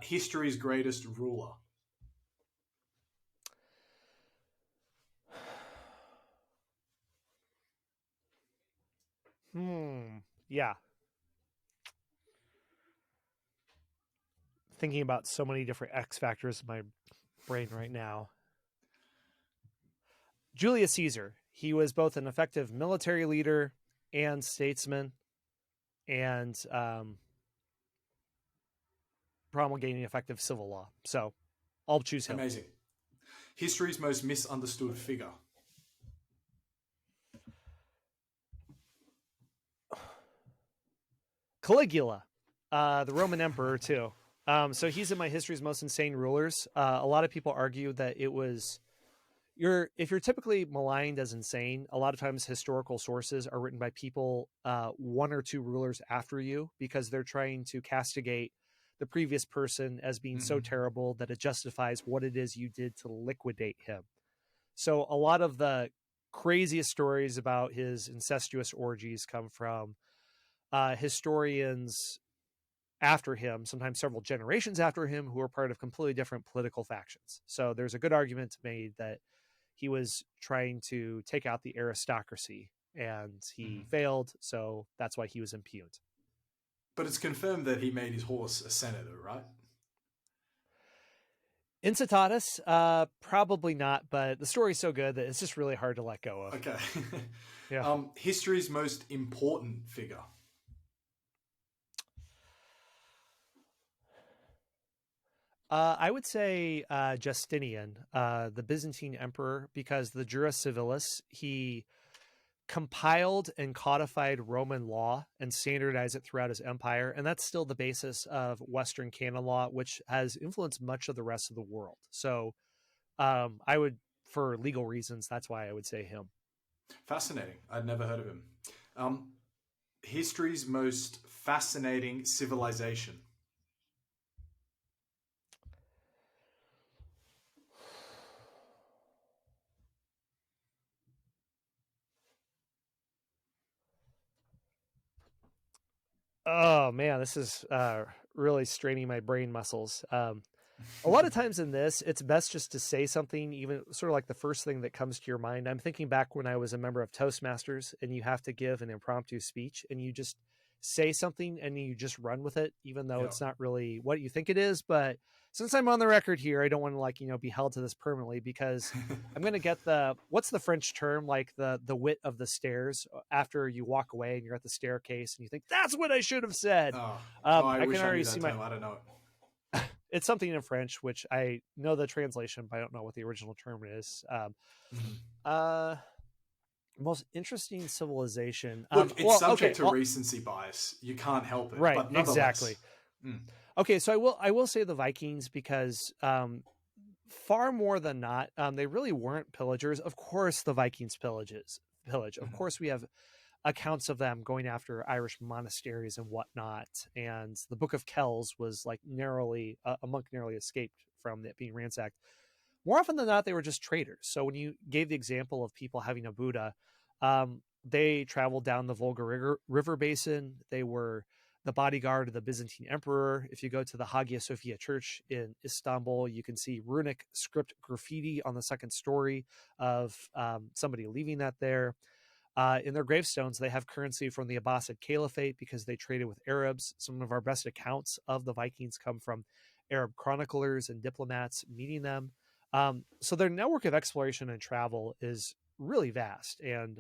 History's greatest ruler. Yeah. Thinking about so many different X factors in my brain right now. Julius Caesar. He was both an effective military leader and statesman, and promulgating effective civil law. So I'll choose him. Amazing. History's most misunderstood figure. Caligula, the Roman emperor too. So he's in my history's most insane rulers. A lot of people argue that it was if you're typically maligned as insane, a lot of times historical sources are written by people one or two rulers after you because they're trying to castigate the previous person as being so terrible that it justifies what it is you did to liquidate him. So a lot of the craziest stories about his incestuous orgies come from historians after him, sometimes several generations after him, who are part of completely different political factions. So there's a good argument made that he was trying to take out the aristocracy and he failed. So that's why he was impugned. But it's confirmed that he made his horse a senator, right? Incitatus, probably not, but the story's so good that it's just really hard to let go of. Okay. Yeah. History's most important figure. I would say Justinian, the Byzantine emperor, because the Jura Civilis, he compiled and codified Roman law and standardized it throughout his empire. And that's still the basis of Western canon law, which has influenced much of the rest of the world. So I would, for legal reasons, that's why I would say him. Fascinating. I'd never heard of him. History's most fascinating civilization. Oh man, this is really straining my brain muscles. A lot of times in this, it's best just to say something, even sort of like the first thing that comes to your mind. I'm thinking back when I was a member of Toastmasters and you have to give an impromptu speech and you just say something and you just run with it, even though it's not really what you think it is. But since I'm on the record here, I don't want to be held to this permanently because I'm going to get what's the French term, like the wit of the stairs after you walk away and you're at the staircase and you think that's what I should have said. I I wish can I already knew that see term. I don't know it. it's something in French, which I know the translation, but I don't know what the original term is. Most interesting civilization. Look, it's subject to well, recency bias. You can't help it, right, but nonetheless. exactly. Okay, so I will say the Vikings because far more than not, they really weren't pillagers. Of course, the Vikings pillage. Of course, we have accounts of them going after Irish monasteries and whatnot. And the Book of Kells was like a monk narrowly escaped from it being ransacked. More often than not, they were just traders. So when you gave the example of people having a Buddha, they traveled down the Volga River basin. They were the bodyguard of the Byzantine emperor. If you go to the Hagia Sophia Church in Istanbul, you can see runic script graffiti on the second story of somebody leaving that there. In their gravestones, they have currency from the Abbasid Caliphate because they traded with Arabs. Some of our best accounts of the Vikings come from Arab chroniclers and diplomats meeting them. So their network of exploration and travel is really vast. And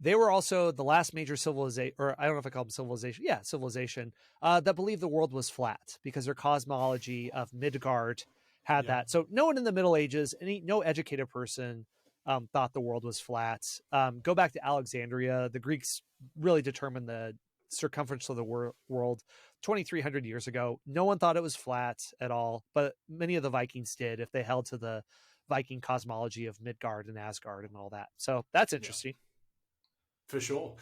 they were also the last major civilization, or I don't know if I call them civilization. Yeah, civilization that believed the world was flat because their cosmology of Midgard had that. So no one in the Middle Ages, no educated person thought the world was flat. Go back to Alexandria. The Greeks really determined the circumference of the world 2,300 years ago. No one thought it was flat at all, but many of the Vikings did if they held to the Viking cosmology of Midgard and Asgard and all that. So that's interesting. Yeah, for sure.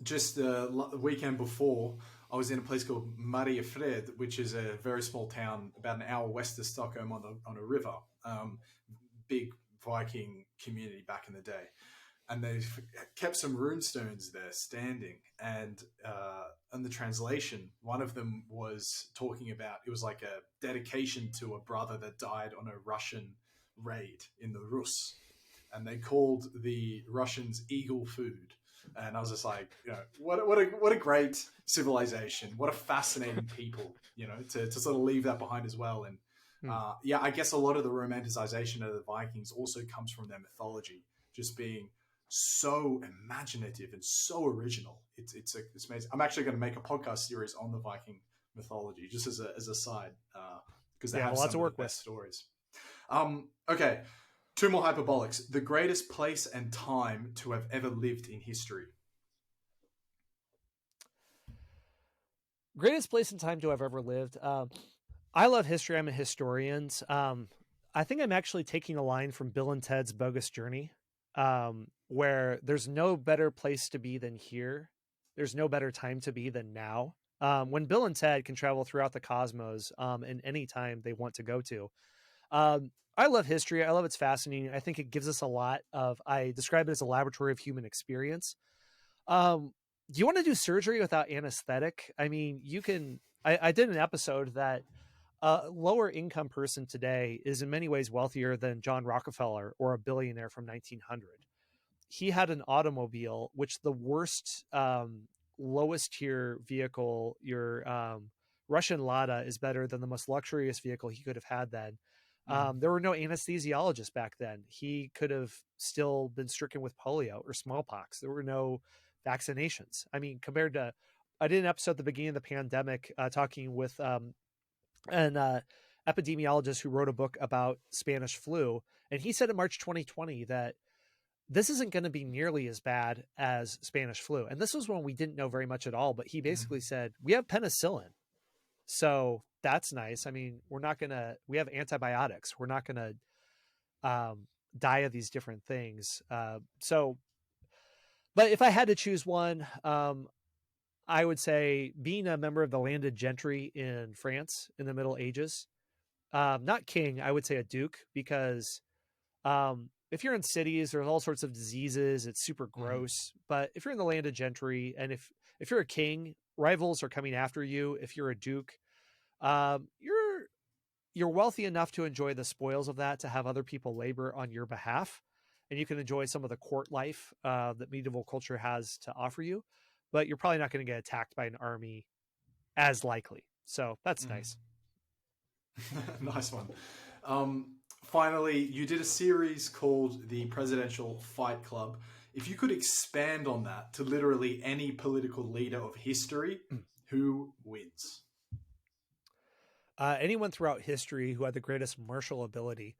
Just the weekend before, I was in a place called Mariefred, which is a very small town about an hour west of Stockholm on a river. Big Viking community back in the day. and they've kept some runestones there standing. And in the translation, one of them was talking about, it was like a dedication to a brother that died on a Russian raid in the Rus, and they called the Russians Eagle Food. And I was just like, what a great civilization, what a fascinating people, to sort of leave that behind as well. And I guess a lot of the romanticization of the Vikings also comes from their mythology, just being so imaginative and so original. It's amazing. I'm actually going to make a podcast series on the Viking mythology, just as a side, because they have lots some of work of the best stories. Okay, two more hyperbolics. The greatest place and time to have ever lived in history. Greatest place and time to have ever lived. I love history. I'm a historian. I think I'm actually taking a line from Bill and Ted's Bogus Journey, where there's no better place to be than here. There's no better time to be than now. When Bill and Ted can travel throughout the cosmos in any time they want to go to. I love history. I love it's fascinating. I think it gives us a lot of, I describe it as a laboratory of human experience. Do you want to do surgery without anesthetic? I mean, you can, I did an episode that a lower income person today is in many ways wealthier than John Rockefeller or a billionaire from 1900. He had an automobile, which the worst, lowest tier vehicle, your Russian Lada, is better than the most luxurious vehicle he could have had then. There were no anesthesiologists back then. He could have still been stricken with polio or smallpox. There were no vaccinations. I mean, compared to, I did an episode at the beginning of the pandemic talking with an epidemiologist who wrote a book about Spanish flu. And he said in March 2020 that this isn't going to be nearly as bad as Spanish flu. And this was when we didn't know very much at all. But he basically said, we have penicillin. So that's nice. I mean, we have antibiotics. We're not going to die of these different things. But if I had to choose one, I would say being a member of the landed gentry in France in the Middle Ages, not king, I would say a duke, because if you're in cities, there's all sorts of diseases. It's super gross. But if you're in the landed gentry, and if you're a king, rivals are coming after you. If you're a duke, you're wealthy enough to enjoy the spoils of that, to have other people labor on your behalf. And you can enjoy some of the court life that medieval culture has to offer you, but you're probably not going to get attacked by an army as likely. So that's nice. Nice one. Finally, you did a series called the Presidential Fight Club. If you could expand on that to literally any political leader of history, who wins? Anyone throughout history who had the greatest martial ability.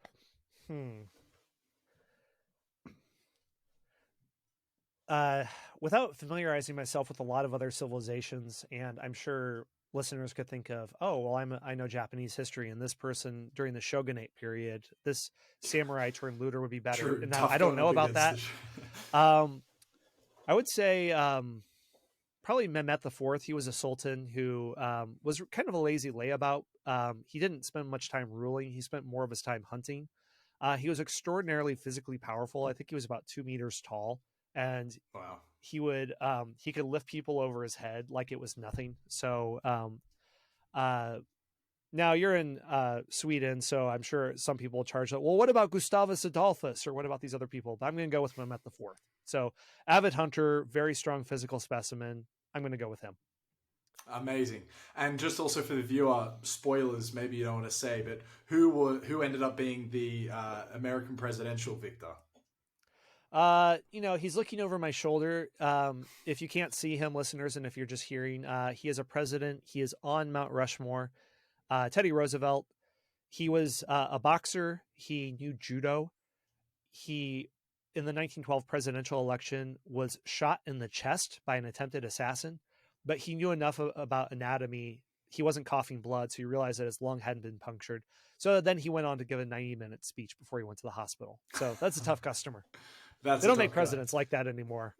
Without familiarizing myself with a lot of other civilizations, and I'm sure listeners could think of, I know Japanese history, and this person during the shogunate period, this samurai turned looter would be better. True, and I don't know about that. I would say probably Mehmet IV. He was a sultan who was kind of a lazy layabout. He didn't spend much time ruling. He spent more of his time hunting. He was extraordinarily physically powerful. I think he was about 2 meters tall. And wow, he could lift people over his head like it was nothing. So now you're in Sweden, so I'm sure some people will charge that. Well, what about Gustavus Adolphus, or what about these other people? But I'm going to go with Mehmet IV. So avid hunter, very strong physical specimen. I'm going to go with him. Amazing. And just also for the viewer, spoilers, maybe you don't want to say, but who ended up being the American presidential victor? He's looking over my shoulder. If you can't see him, listeners, and if you're just hearing, he is a president. He is on Mount Rushmore. Teddy Roosevelt. He was a boxer. He knew judo. He, in the 1912 presidential election, was shot in the chest by an attempted assassin, but he knew enough about anatomy. He wasn't coughing blood, so he realized that his lung hadn't been punctured. So then he went on to give a 90-minute speech before he went to the hospital. So that's a tough customer. They don't make presidents like that anymore.